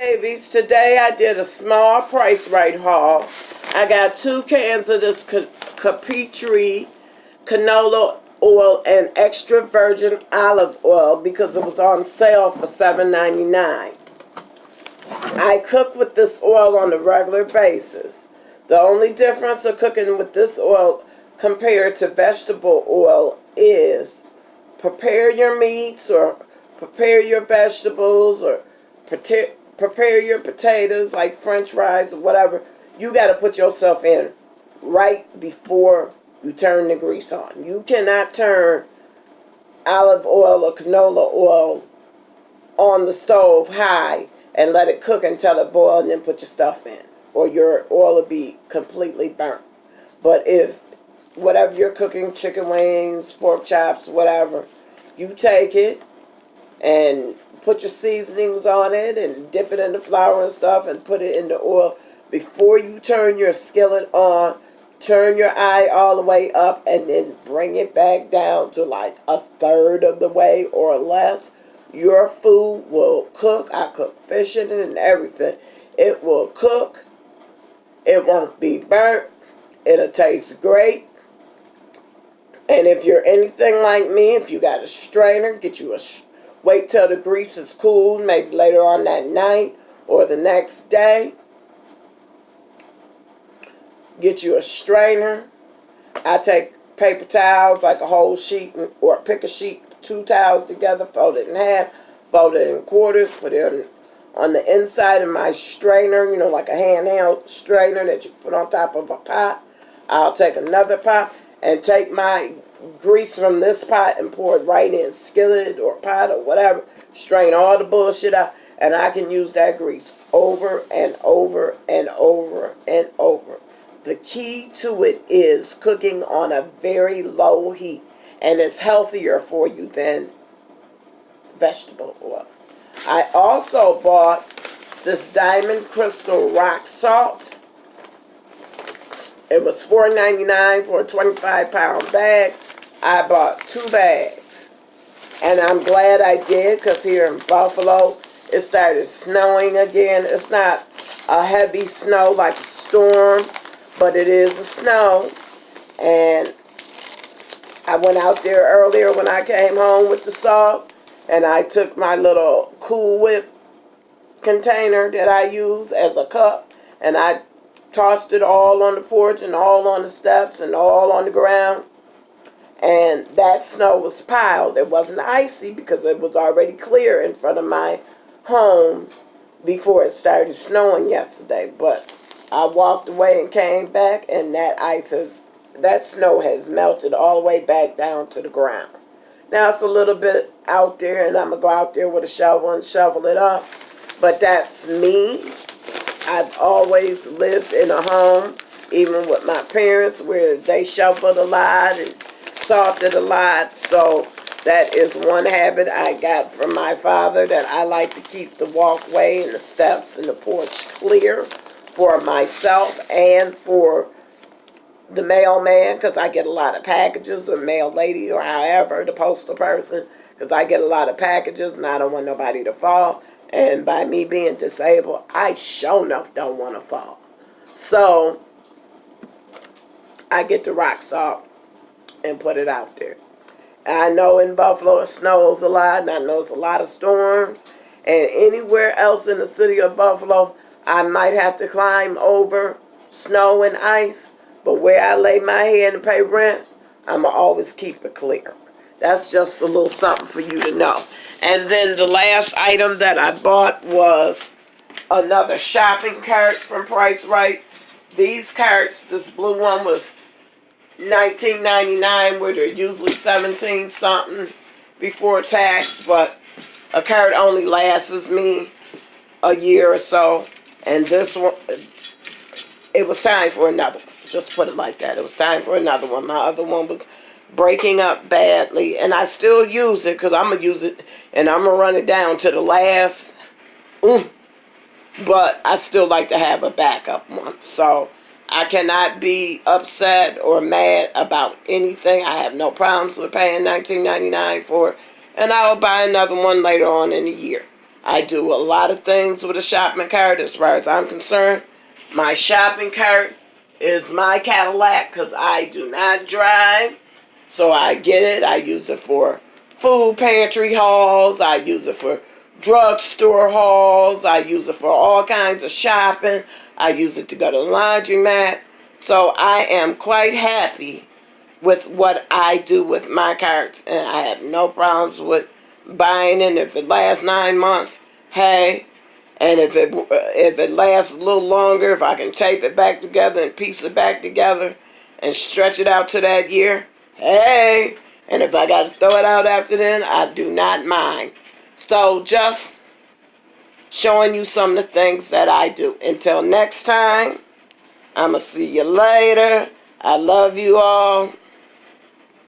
Babies, today I did a small Pricerite haul. I got 2 cans of this Capri canola oil and extra virgin olive oil because it was on sale for $7.99. I cook with this oil on a regular basis. The only difference of cooking with this oil compared to vegetable oil is prepare your meats or prepare your vegetables or prepare your potatoes like french fries or whatever. You got to put yourself in right before you turn the grease on. You cannot turn olive oil or canola oil on the stove high and let it cook until it boils and then put your stuff in, or your oil will be completely burnt. But if whatever you're cooking, chicken wings, pork chops, whatever, you take it and put your seasonings on it and dip it in the flour and stuff and put it in the oil. Before you turn your skillet on, turn your eye all the way up and then bring it back down to like a third of the way or less. Your food will cook. I cook fish in it and everything. It will cook. It won't be burnt. It'll taste great. And if you're anything like me, if you got a strainer, get you wait till the grease is cool, maybe later on that night or the next day. Get you a strainer. I take paper towels, like a whole sheet, or pick a sheet, 2 towels together, fold it in half, fold it in quarters, put it on the inside of my strainer, like a handheld strainer that you put on top of a pot. I'll take another pot and take my grease from this pot and pour it right in, skillet or pot or whatever, strain all the bullshit out, and I can use that grease over and over and over and over. The key to it is cooking on a very low heat, and it's healthier for you than vegetable oil. I also bought this diamond crystal rock salt. It was $4.99 for a 25-pound bag. I bought 2 bags, and I'm glad I did because here in Buffalo, it started snowing again. It's not a heavy snow like a storm, but it is a snow, and I went out there earlier when I came home with the salt, and I took my little Cool Whip container that I use as a cup, and I tossed it all on the porch and all on the steps and all on the ground. And that snow was piled. It wasn't icy because it was already clear in front of my home before it started snowing yesterday. But I walked away and came back, and that snow has melted all the way back down to the ground. Now it's a little bit out there, and I'm going to go out there with a shovel and shovel it up. But that's me. I've always lived in a home, even with my parents, where they shoveled a lot and salted a lot. So that is one habit I got from my father, that I like to keep the walkway and the steps and the porch clear for myself and for the mailman, because I get a lot of packages, or mail lady, or however, the postal person, because I get a lot of packages and I don't want nobody to fall. And by me being disabled, I sure enough don't want to fall. So I get the rock salt and put it out there. I know in Buffalo it snows a lot, and I know it's a lot of storms. And anywhere else in the city of Buffalo, I might have to climb over snow and ice. But where I lay my head and pay rent, I'm going to always keep it clear. That's just a little something for you to know. And then the last item that I bought was another shopping cart from Pricerite. These carts, this blue one was $19.99, where they're usually $17 something before tax, but a cart only lasts me a year or so. And this one, it was time for another one. Just put it like that. It was time for another one. My other one was breaking up badly, and I still use it because I'm going to use it, and I'm going to run it down to the last. But I still like to have a backup one. So I cannot be upset or mad about anything. I have no problems with paying $19.99 for it, and I will buy another one later on in the year. I do a lot of things with a shopping cart as far as I'm concerned. My shopping cart is my Cadillac because I do not drive. So I get it. I use it for food pantry hauls. I use it for drugstore hauls. I use it for all kinds of shopping. I use it to go to the laundromat. So I am quite happy with what I do with my carts, and I have no problems with buying it. If it lasts 9 months, hey. And if it lasts a little longer, if I can tape it back together and piece it back together and stretch it out to that year, hey. And if I got to throw it out after then, I do not mind. So just showing you some of the things that I do. Until next time, I'm going to see you later. I love you all.